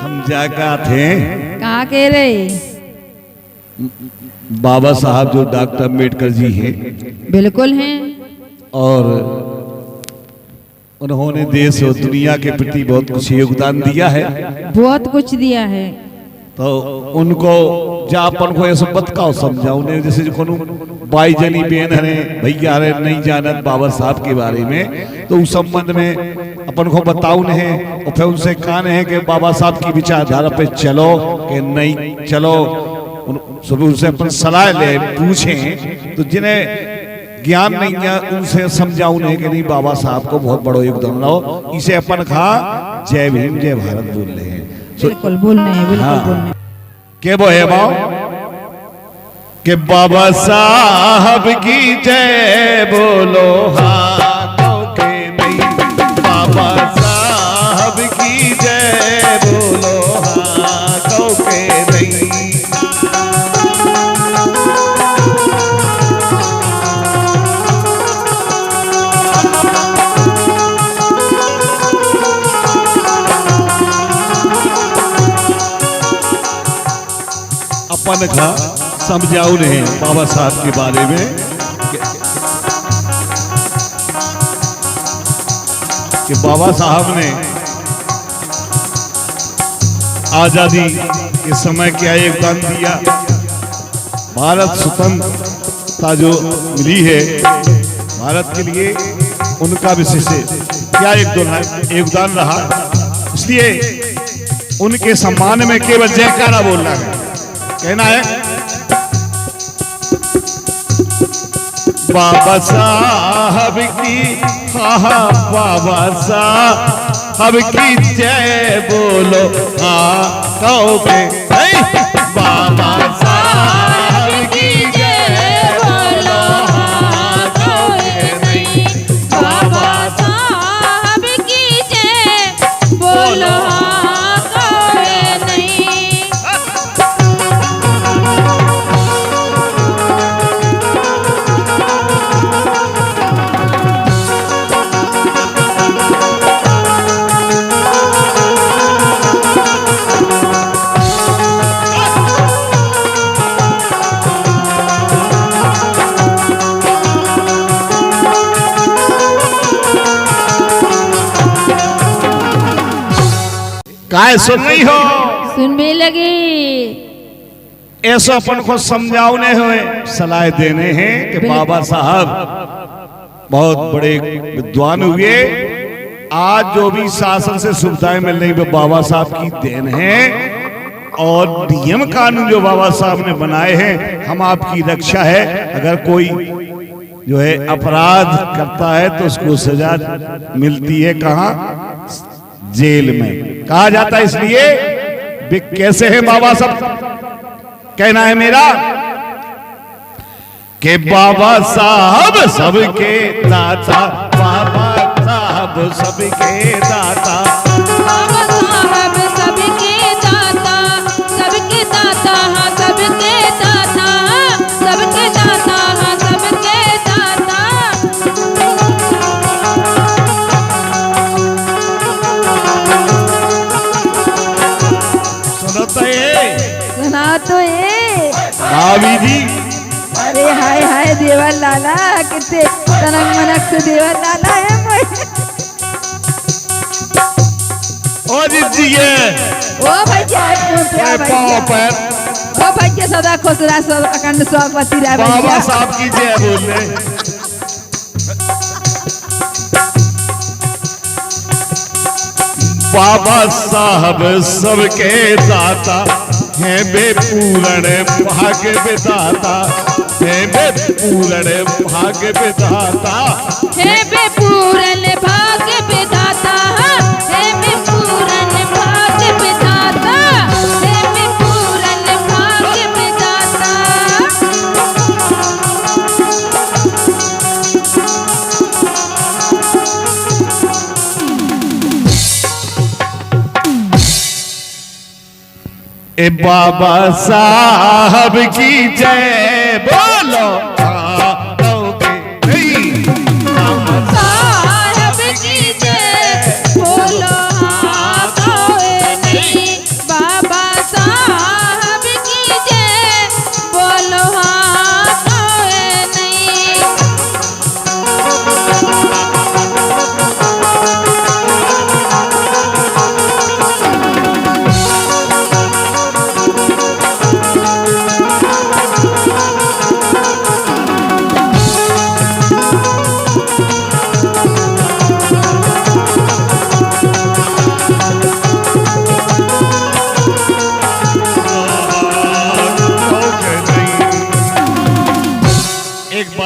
हम जाकर थे कहाँ के रहे? बाबा साहब जो डॉक्टर अम्बेडकर जी हैं, बिल्कुल हैं। और उन्होंने देश और दुनिया के प्रति बहुत कुछ योगदान दिया है। बहुत कुछ दिया है। तो उनको जापन को ऐसा बतकाओ समझाओ उन्हें, जैसे जो कोनो भाई जनी बहन है भैया रे नहीं जानत बाबा साहब के बारे में, तो उस संबंध में अपन को बताओ नहीं और फिर उनसे कहना है कि बाबा साहब की विचारधारा पे चलो कि नहीं चलो। उनसे अपन सलाह ले पूछें, तो जिन्हें ज्ञान नहीं है उनसे समझाओ नहीं कि नहीं बाबा साहब को बहुत बड़ा योगदान लो। इसे अपन खा जय भीम जय भारत बोल रहे हैं। बिल्कुल बोलने हैं, बिल्कुल बोलने। के वो है बाओ के बाबा साहब की जय बोलो हाथों के नहीं, बाबा साहब की जय बोलो हाथों के नहीं। अपन का समझाओ नहीं बाबा साहब के बारे में कि बाबा साहब ने आजादी के समय क्या योगदान दिया। भारत स्वतंत्रता जो मिली है भारत के लिए, उनका विशेष क्या योगदान रहा। इसलिए उनके सम्मान में केवल जयकारा बोलना है, कहना है बाबा साहब की, हाँ बाबा साहब की जय बोलो हाँ कहोगे नहीं, बाबा साहब की जय बोलो हाँ कहोगे नहीं, बाबा साहब की जय बोलो हाँ कहोगे नहीं। काय सुन रही हो? सुनने लगे। ऐसा अपन को समझाने हुए सलाह देने हैं कि बाबा साहब बहुत बड़े विद्वान हुए। आज जो भी शासन से सुविधाएं मिल रही वो बाबा साहब की देन है, और नियम कानून जो बाबा साहब ने बनाए हैं हम आपकी रक्षा है। अगर कोई जो है अपराध करता है तो उसको सजा मिलती है, कहाँ? जेल में कहा जाता है। इसलिए वे कैसे हैं बाबा साहब? कहना है मेरा कि बाबा साहब सबके दाता, बाबा साहब सबके दाता, बाबा साहब सबके दाता, सबके दाता हाँ सबके दाता, सबके दाता हाँ सबके दाता। सुना तो ये भाभी जी। अरे हाय हाय देवर लाला, कितने तनक मनक से देवर लाला है। ओ जी ओ भैया ओ भैया सदा खुश रहा, सब अखंड स्वागवती रहा बाबा भैया। साहब की जय बोल रहे। बाबा साहब सबके दाता हैं बे पूर्ण भाग्य विधाता, हैं बे पूर्ण भाग्य विधाता, हे बे पूर्ण भाग्य विधाता, हे बे पूर्ण भाग्य विधाता, हे बे पूर्ण भाग्य विधाता। ए बाबा साहब की जय बोलो साहब की जय बोलो हाँ कहोगे नहीं,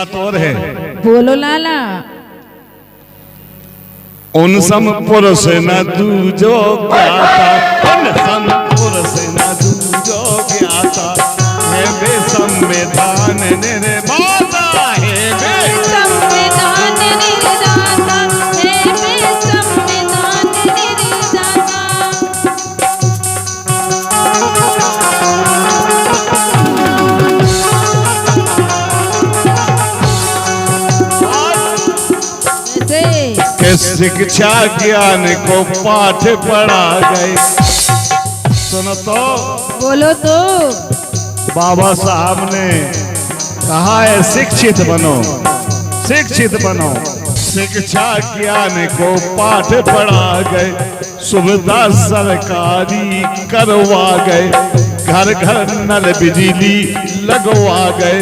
बात और है। बोलो लाला। उन सम पुरुष न दूजो ज्ञाता, उन सम पुरुष न दूजो ज्ञाता, है बे संविधान निर्माता, है बे संविधान निर्दाता, है बे संविधान निर्दाता। के शिक्षा ज्ञान को पाठ पढ़ा गए। सुनो तो, बोलो तो। बाबा साहब ने कहा है शिक्षित बनो, शिक्षित बनो। शिक्षा ज्ञान को पाठ पढ़ा गए, सुविधा सरकारी करवा गए, घर घर नल बिजली लगवा गए,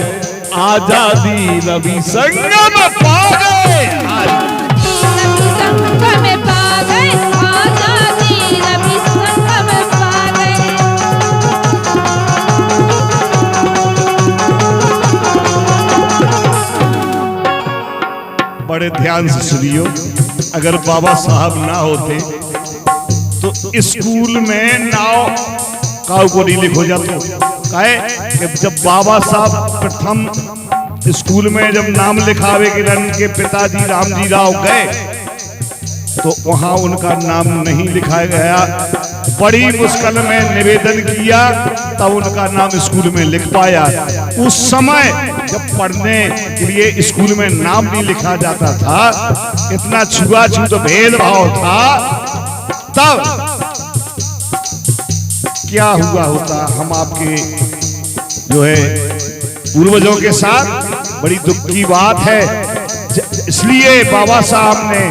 आजादी रवि संगम पा गए। रवि संगम पा गए, आजादी रवि संगम पा गए। बड़े ध्यान से सुनियो, अगर बाबा साहब ना होते तो स्कूल में नाव काऊ को नहीं लिखो जातो। काहे कि जब बाबा साहब प्रथम स्कूल में जब नाम लिखावे के के पिताजी रामजी राव गए तो वहां उनका नाम नहीं लिखाया गया। बड़ी मुश्किल में निवेदन किया तब उनका नाम स्कूल में लिख पाया। उस समय जब पढ़ने के लिए स्कूल में नाम नहीं लिखा जाता था, इतना छुआछूत भेदभाव था, तब क्या हुआ होता हम आपके जो है पूर्वजों के साथ। बड़ी दुख की बात है। इसलिए बाबा साहब ने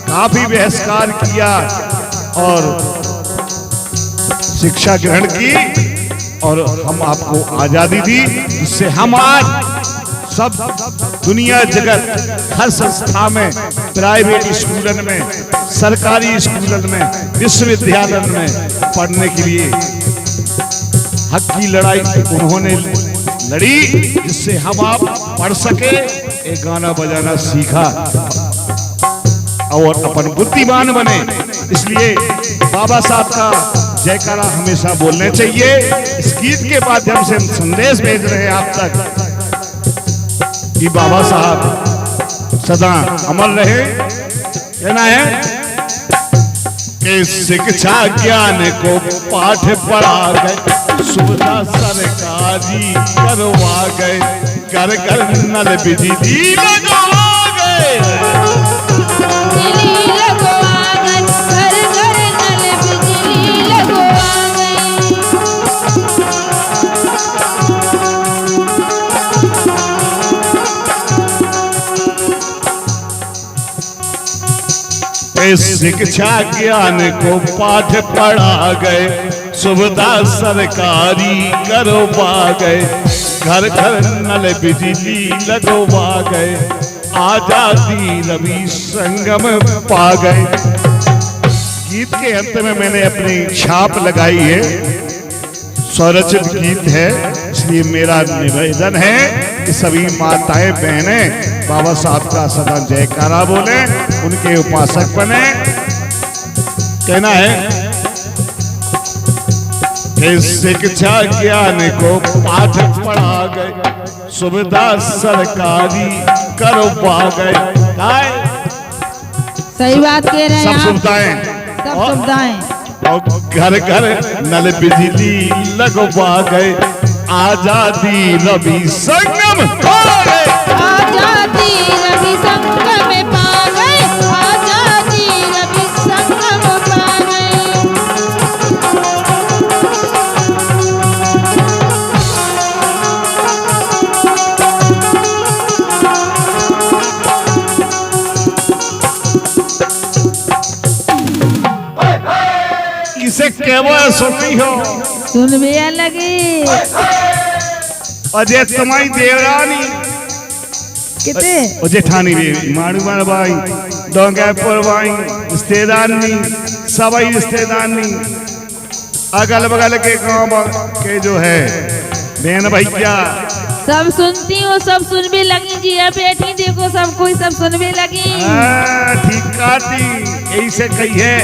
काफी बहिष्कार किया और शिक्षा ग्रहण की और हम आपको आजादी दी, जिससे हम आज सब दुनिया जगत हर संस्था में, प्राइवेट स्कूलन में, सरकारी स्कूलन में, विश्वविद्यालय में पढ़ने के लिए हक की लड़ाई उन्होंने लड़ी, जिससे हम आप पढ़ सके, एक गाना बजाना सीखा और अपन बुद्धिमान बने। इसलिए बाबा साहब का जयकारा हमेशा बोलने चाहिए। इस गीत के माध्यम से हम संदेश भेज रहे हैं आप तक कि बाबा साहब सदा अमर रहे। कहना है कि शिक्षा ज्ञान को पाठ पढ़ा गए, सुविधा सरकारी करवा गए, घर घर नल बिजली लगवा गए, बिजली लगवा गए, घर घर नल बिजली लगवा गए। शिक्षा ज्ञान को पाठ पढ़ा गए, सुविधा सरकारी करवा गए, घर घर नल बिजली लगवा गए, आजादी रवि संगम पा गए। गीत के अंत में मैंने अपनी छाप लगाई है, स्वरचित गीत है, इसलिए मेरा निवेदन है कि सभी माताएं बहनें बाबा साहब का सदा जयकारा बोले, उनके उपासक बने। कहना है शिक्षा ज्ञान को पाठ पढ़ा गए, सुविधा सरकारी करवा गए। सही बात कह रहे हैं सब आप। सुविधाएं, सब सुविधाएं और घर घर नल बिजली लगवा गए, आजादी रवि संगम पा गए, आजादी रवि संगम पा गए, आजादी रवि संगम पा गए। किसे केवल सुनी हो सुन भी लगी अजय तुम्हारी देवरानी कितने और जेठानी भी माड़ूमार भाई डोंगेपुर भाई रिश्तेदार नहीं, सभी रिश्तेदार नहीं, अगल बगल के गांव के जो है बहन भैया सब सुनती हूँ, सब सुनने लगी जी। अब बैठी देखो सब कोई सब सुनने लगी। ठीक काटी ऐसे कहिए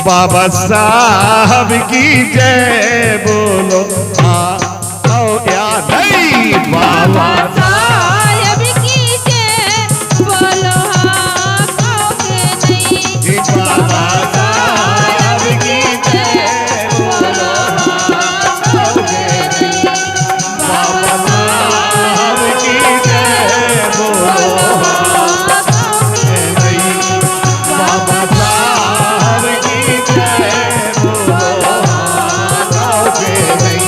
बाबा साहब की जय बोलो आओ या नहीं बाबा साहब की जय बोलो हाँ कहोगे नहीं। बाबा साहब की जय बोलो हाँ कहोगे नहीं। बाबा साहब की जय बोलो हाँ कहोगे नहीं। बाबा साहब की जय बोलो हाँ कहोगे नहीं।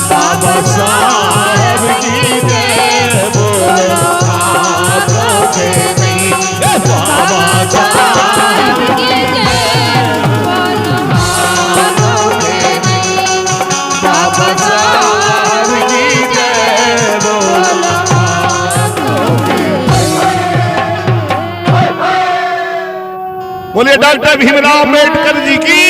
बाबा साहब की जय बोलो हाँ कहोगे नहीं। बाबा साहब की जय बोलो हाँ कहोगे नहीं। बाबा साहब की जय बोलो हाँ कहोगे नहीं। बोलिए डॉक्टर भीमराव अम्बेडकर जी की।